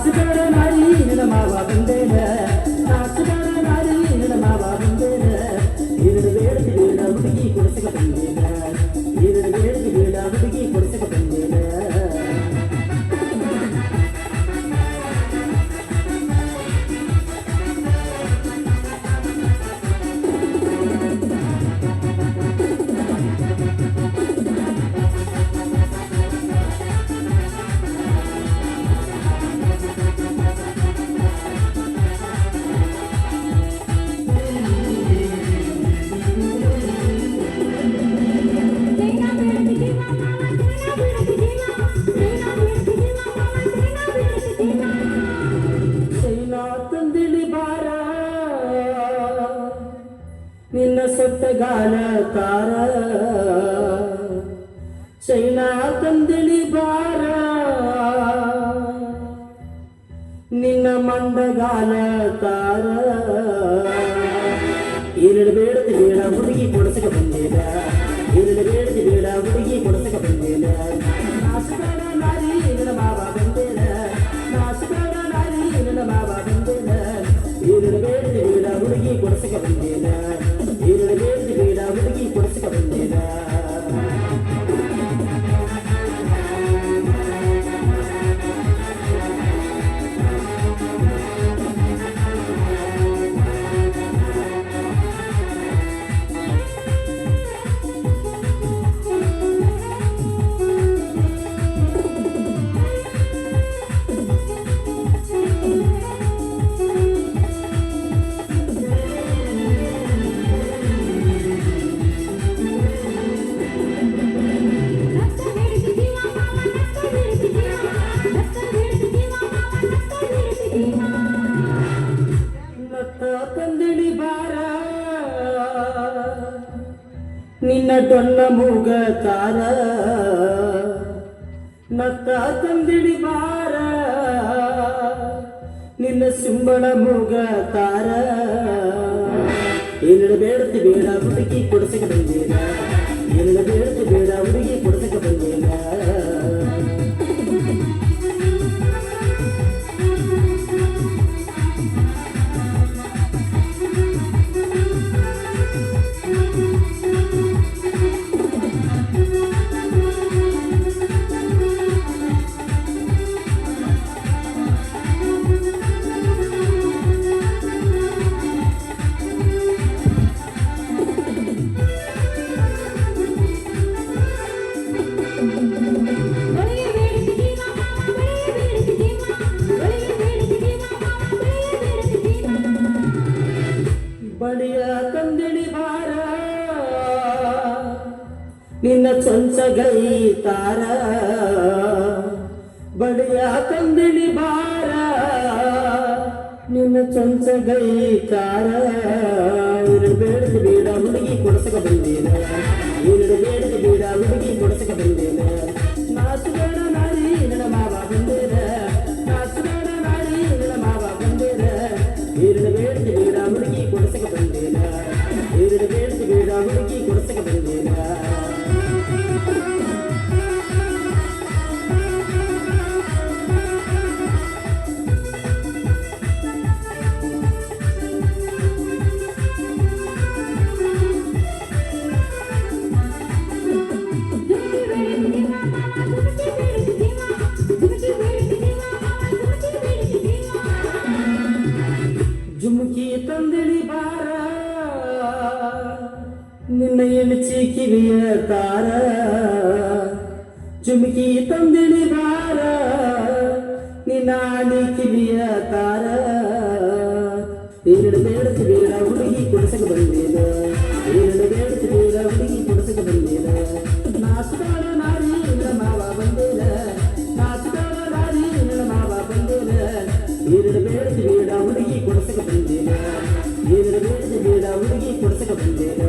ನಾಚಬೇಡ ನಾರಿ ನಿನ್ನ ಮಾವ ಬಂದೇನ ನಾಚಬೇಡ ನಾರಿ ನಿನ್ನ ಮಾವ ಬಂದೇನ ಎರಡು ಬೇಡದಿ ಬೇಡ ಹುಡುಗಿ ಕೊಡಿಸಕ ಬಂದೇನ ಎರಡು ಬೇಡದಿ ಬೇಡ ಹುಡುಗಿ ಕೊಡಿಸಕ ಬಂದೇನ ನಿನ್ನ ಸೊಟ್ಟಗಾಲ ಕಾರ ಚೈನಾ ತಂದಿಳಿ ಬಾರ ನಿನ್ನ ಮಂದಗಾಲ ಕಾರ ಎರಡು ಬೇಡದಿ ಬೇಡ ಹುಡುಗಿ ಕೊಡಿಸಕ ಬಂದೇನ ಎರಡು ಬೇಡದಿ ಬೇಡ ಹುಡುಗಿ ಕೊಡಿಸಕ ಬಂದೇನ ನಾಚಬೇಡ ನಾರಿ ನಿನ್ನ ಮಾವ ಬಂದೇನ ನಾಚಬೇಡ ನಾರಿ ನಿನ್ನ ಮಾವ ಬಂದೇನ ಎರಡು ಬೇಡದಿ ಬೇಡ ಹುಡುಗಿ ಕೊಡಿಸಕ ಬಂದೇನ ಎರಡು ಬೇಡದಿ ಬೇಡ ಹುಡುಗಿ ಕೊಡಿಸಕ ಬಂದೇನ ತಂದಿಳಿ ಬಾರ ನಿನ್ನ ಟೊನ್ನ ಮೂಗ ತಾರ ನತ್ತ ತಂದಿಳಿ ಬಾರ ನಿನ್ನ ಸಿಂಬಳ ಮೂಗ ತಾರ ಎರಡು ಬೇಡದಿ ಬೇಡ ಹುಡುಗಿ ಕೊಡಿಸಕ ಬಂದೇನ ಎರಡು ಬೇಡದಿ ಬೇಡ ಹುಡುಗಿ ಕೊಡಿಸಕ ಬಂದೇನ ಬಳಿಯ ತಂದಿಳಿ ಬಾರ ನಿನ್ನ ಚೊಂಚಗೈ ತಾರ ಬಳಿಯ ತಂದಿಳಿ ಬಾರ ನಿನ್ನ ಚೊಂಚಗೈ ತಾರ ಎರಡು ಬೇಡದಿ ಬೇಡ ಹುಡುಗಿ ಕೊಡಿಸಕ ಬಂದೇನ ಎರಡು ಬೇಡದಿ ಬೇಡ ಹುಡುಗಿ ಕೊಡಿಸಕ ಬಂದೇನ ನಾಚಬೇಡ ನಾರಿ ನಿನ್ನ ಮಾವ ಬಂದೇನ ನಾಚಬೇಡ ನಾರಿ ನಿನ್ನ ಮಾವ ಬಂದೇನ ಎರಡು ಬೇಡದಿ ಬೇಡ ಹುಡುಗಿ ಕೊಡಿಸಕ ಬಂದೇನ ಎರಡು ಬೇಡದಿ ಬೇಡ ಹುಡುಗಿ ಕೊಡಿಸಕ ಬಂದೇನ ಜುಮುಕಿ ತಂದಿಳಿ ಬಾರ ನಿನ್ನ ಎಣಚಿ ಕಿವಿಯ ತಾರ ಜುಮುಕಿ ತಂದಿಳಿ ಬಾರ ನಿನ್ನ ಆಣಿ ಕಿವಿಯ ತಾರ ಎರಡು ಬೇಡದಿ ಬೇಡ ಹುಡುಗಿ ಕೊಡಿಸಕ ಬಂದೇನ ಎರಡು ಬೇಡದಿ ಬೇಡ ಹುಡುಗಿ ಕೊಡಿಸಕ ಬಂದೇನ ನಾಚಬೇಡ ನಾರಿ ನಿನ್ನ ಮಾವ ಬಂದೇನ ನಾಚಬೇಡ ನಾರಿ ನಿನ್ನ ಮಾವ ಬಂದೇನ ಎರಡು ಬೇಡದಿ ಬೇಡ ಹುಡುಗಿ ಕೊಡಿಸಕ ಬಂದೇನ ಎರಡು ಬೇಡದಿ ಬೇಡ ಹುಡುಗಿ ಕೊಡಿಸಕ ಬಂದೇನ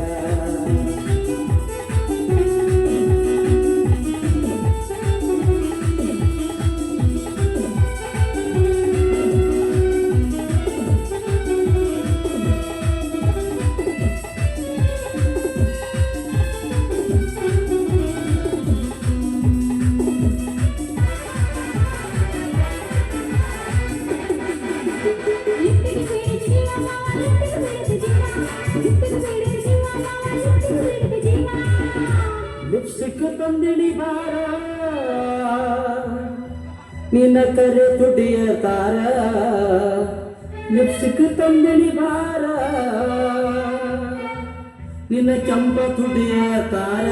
ಲಿಪ್ಸ್ಟಿಕ್ ತಂದಿಳಿ ಬಾರ ನಿನ್ನ ಕರೆ ತುಟಿಯ ತಾರ ಲಿಪ್ಸ್ಟಿಕ್ ತಂದಿಳಿ ಬಾರ ನಿನ್ನ ಕೆಂಪ ತುಟಿಯ ತಾರ